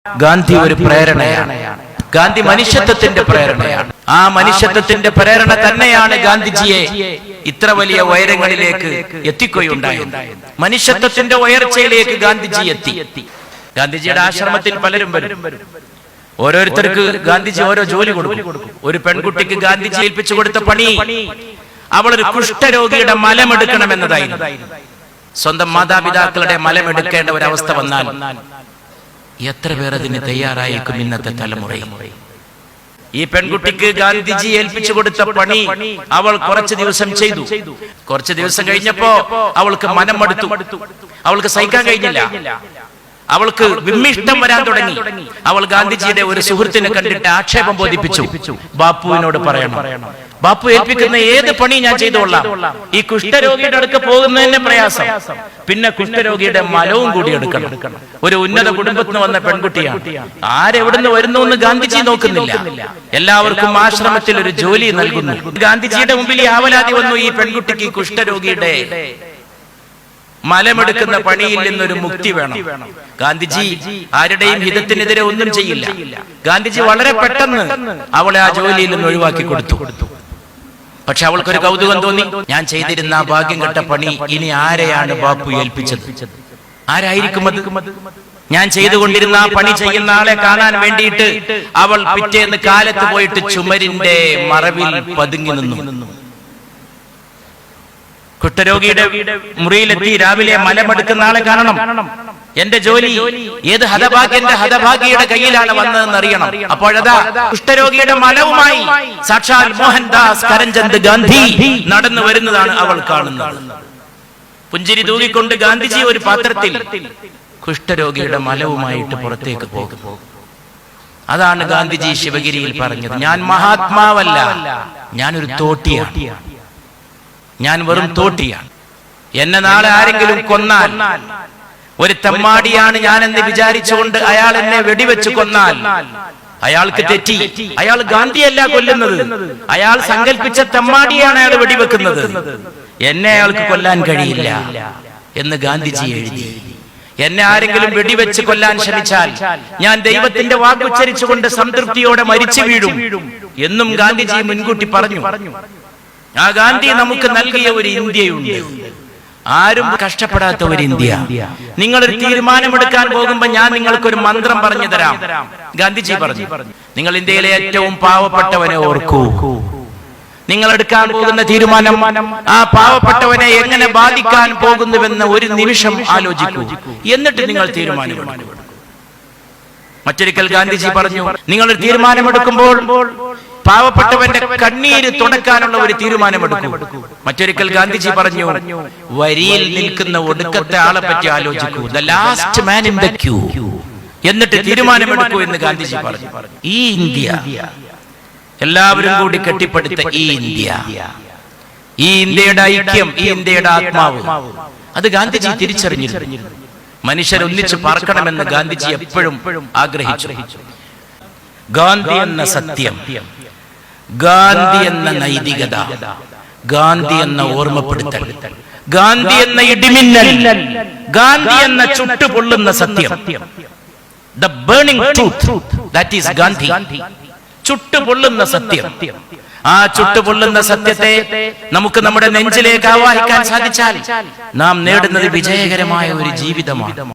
ഗാന്ധി ഒരു പ്രേരണയാണ്. ഗാന്ധി മനുഷ്യത്വത്തിന്റെ പ്രേരണയാണ്. ആ മനുഷ്യത്വത്തിന്റെ പ്രേരണ തന്നെയാണ് ഗാന്ധിജിയെ ഇത്ര വലിയ ഉയരങ്ങളിലേക്ക് എത്തിക്കുകയുണ്ടായത്. മനുഷ്യത്വത്തിന്റെ ഉയർച്ചയിലേക്ക് ഗാന്ധിജി എത്തി. ഗാന്ധിജിയുടെ ആശ്രമത്തിൽ പലരും വരും. ഓരോരുത്തർക്ക് ഗാന്ധിജി ഓരോ ജോലി കൊടുക്കും. ഒരു പെൺകുട്ടിക്ക് ഗാന്ധിജി ഏൽപ്പിച്ചു കൊടുത്ത പണി അവളൊരു കുഷ്ഠരോഗിയുടെ മലമെടുക്കണമെന്നതായിരുന്നു. സ്വന്തം മാതാപിതാക്കളുടെ മലമെടുക്കേണ്ട ഒരവസ്ഥ വന്നാൽ എത്ര പേർ അതിന് തയ്യാറായേക്കും ഇന്നത്തെ തലമുറയിൽ? ഈ പെൺകുട്ടിക്ക് ഗാന്ധിജി ഏൽപ്പിച്ചു കൊടുത്ത പണി അവൾ കുറച്ചു ദിവസം ചെയ്തു. കുറച്ചു ദിവസം കഴിഞ്ഞപ്പോ അവൾക്ക് മനം മടുത്തു. അവൾക്ക് സഹിക്കാൻ കഴിഞ്ഞില്ല. അവൾക്ക് വിമ്മിഷ്ടം വരാൻ തുടങ്ങി. അവൾ ഗാന്ധിജിയുടെ ഒരു സുഹൃത്തിനെ കണ്ടിട്ട് ആക്ഷേപം ബോധിപ്പിച്ചു. ബാപ്പുവിനോട് പറയണം, ബാപ്പു ഏൽപ്പിക്കുന്ന ഏത് പണി ഞാൻ ചെയ്തോളാം. ഈ കുഷ്ഠരോഗിയുടെ അടുക്ക് പോകുന്നതിന്റെ പ്രയാസം, പിന്നെ കുഷ്ഠരോഗിയുടെ മലവും കൂടി എടുക്കണം. ഒരു ഉന്നത കുടുംബത്തിൽ നിന്ന് വന്ന പെൺകുട്ടിയാണ്. ആരെവിടുന്ന് വരുന്നു എന്ന് ഗാന്ധിജി നോക്കുന്നില്ല. എല്ലാവർക്കും ആശ്രമത്തിൽ ഒരു ജോലി നൽകുന്നു. ഗാന്ധിജിയുടെ മുമ്പിൽ ഈ ആവലാതി വന്നു, ഈ പെൺകുട്ടിക്ക് കുഷ്ഠരോഗിയുടെ മലമെടുക്കുന്ന പണിയിൽ നിന്നൊരു മുക്തി വേണം. ഗാന്ധിജി ആരുടെയും ഹിതത്തിനെതിരെ ഒന്നും ചെയ്യില്ല. ഗാന്ധിജി വളരെ പെട്ടെന്ന് അവളെ ആ ജോലിയിൽ നിന്ന് ഒഴിവാക്കി കൊടുത്തു. പക്ഷെ അവൾക്കൊരു കൗതുകം തോന്നി. ഞാൻ ചെയ്തിരുന്ന ആ ഭാഗ്യം കെട്ട പണി ഇനി ആരെയാണ് ബാപ്പു ഏൽപ്പിച്ചത്? ആരായിരിക്കും അത്? ഞാൻ ചെയ്തുകൊണ്ടിരുന്ന ആ പണി ചെയ്യുന്ന ആളെ കാണാൻ വേണ്ടിയിട്ട് അവൾ പിറ്റേന്ന് കാലത്ത് പോയിട്ട് ചുമരിന്റെ മറവിൽ പതുങ്ങി നിന്നു. കുഷ്ഠരോഗിയുടെ മുറിയിലെത്തി രാവിലെ മലമെടുക്കുന്ന ആളെ കാണണം. എന്റെ ജോലി ഏത് ഹതഭാഗ്യന്റെ ഹതഭാഗ്യയുടെ കയ്യിലാണ് വന്നതെന്ന് അറിയണം. അപ്പോഴതാ കുഷ്ഠരോഗിയുടെ മലവുമായി സാക്ഷാൽ മോഹൻദാസ് കരംചന്ദ് ഗാന്ധി നടന്നു വരുന്നതാണ് അവൾ കാണുന്നത്. പുഞ്ചിരി തൂകിക്കൊണ്ട് ഗാന്ധിജി ഒരു പാത്രത്തിൽ കുഷ്ഠരോഗിയുടെ മലവുമായിട്ട് പുറത്തേക്ക് പോകും. അതാണ് ഗാന്ധിജി ശിവഗിരിയിൽ പറഞ്ഞത്, ഞാൻ മഹാത്മാവല്ല, ഞാനൊരു തോട്ടിയാണ്. ഞാൻ വെറും തോട്ടിയാണ്. എന്നെ നാളെ ആരെങ്കിലും കൊന്നാൽ, ഒരു തെമ്മാടിയാണ് ഞാനെന്ന് വിചാരിച്ചുകൊണ്ട് അയാൾ എന്നെ വെടിവെച്ച് കൊന്നാൽ അയാൾക്ക് തെറ്റി. അയാൾ ഗാന്ധിയല്ല കൊല്ലുന്നത്, അയാൾ സങ്കല്പിച്ച തെമ്മാടിയാണ് അയാൾ വെടിവെക്കുന്നത്. എന്നെ അയാൾക്ക് കൊല്ലാൻ കഴിയില്ല എന്ന് ഗാന്ധിജി എഴുതി. എന്നെ ആരെങ്കിലും വെടിവെച്ച് കൊല്ലാൻ ശ്രമിച്ചാൽ ഞാൻ ദൈവത്തിന്റെ വാക്കുച്ചരിച്ചുകൊണ്ട് സംതൃപ്തിയോടെ മരിച്ചു വീഴും എന്നും ഗാന്ധിജി മുൻകൂട്ടി പറഞ്ഞു. ആ ഗാന്ധി നമുക്ക് നൽകിയ ഒരു ഇന്ത്യയുണ്ട്, ആരും കഷ്ടപ്പെടാത്ത ഒരു ഇന്ത്യ. നിങ്ങളൊരു തീരുമാനമെടുക്കാൻ പോകുമ്പോ ഞാൻ നിങ്ങൾക്കൊരു മന്ത്രം പറഞ്ഞു തരാം. ഗാന്ധിജി പറഞ്ഞു, നിങ്ങൾ ഇന്ത്യയിലെ ഏറ്റവും പാവപ്പെട്ടവനെ ഓർക്കൂ. നിങ്ങൾ എടുക്കാൻ പോകുന്ന തീരുമാനം ആ പാവപ്പെട്ടവനെ എങ്ങനെ ബാധിക്കാൻ പോകുന്നുവെന്ന് ഒരു നിമിഷം ആലോചിക്കൂ. എന്നിട്ട് നിങ്ങൾ തീരുമാനമെടുക്കൂ. മറ്റൊരിക്കൽ ഗാന്ധിജി പറഞ്ഞു, നിങ്ങളൊരു തീരുമാനമെടുക്കുമ്പോൾ പാവപ്പെട്ടവന്റെ കണ്ണീര് തുടക്കാനുള്ള ഒരു തീരുമാനമെടുക്കൂ. മറ്റൊരിക്കൽ ഗാന്ധിജി പറഞ്ഞു, വരിയിൽ നിൽക്കുന്ന ഒടുക്കത്തെ ആളെ പറ്റി ആലോചിക്കൂ, the last man in the queue, എന്നിട്ട് തീരുമാനമെടുക്കൂ എന്ന് ഗാന്ധിജി പറഞ്ഞു. ഈ ഇന്ത്യ, എല്ലാവരും കൂടി കെട്ടിപ്പടുത്ത ഈ ഇന്ത്യ, ഈ ഇന്ത്യയുടെ ഐക്യം, ഈ ഇന്ത്യയുടെ ആത്മാവ്, അത് ഗാന്ധിജി തിരിച്ചറിഞ്ഞിരുന്നു. മനുഷ്യർ ഒന്നിച്ച് പാർക്കണമെന്ന് ഗാന്ധിജി എപ്പോഴും ആഗ്രഹിച്ചു. ഗാന്ധി എന്ന സത്യം, ഗാന്ധി എന്ന നൈതികത, ഗാന്ധി എന്ന ഓർമ്മപ്പെടുത്തൽ, ഗാന്ധി എന്ന ഇടിമിന്നൽ, ഗാന്ധി എന്ന ചുട്ടുപൊള്ളുന്ന സത്യം, the burning truth, that is Gandhi. ചുട്ടുപൊള്ളുന്ന സത്യം. ആ ചുട്ടുപൊള്ളുന്ന സത്യത്തെ നമുക്ക് നമ്മുടെ നെഞ്ചിലേക്ക് ആവാഹിക്കാൻ സാധിച്ചാൽ നാം നേടുന്നത് വിജയകരമായ ഒരു ജീവിതമാണ്.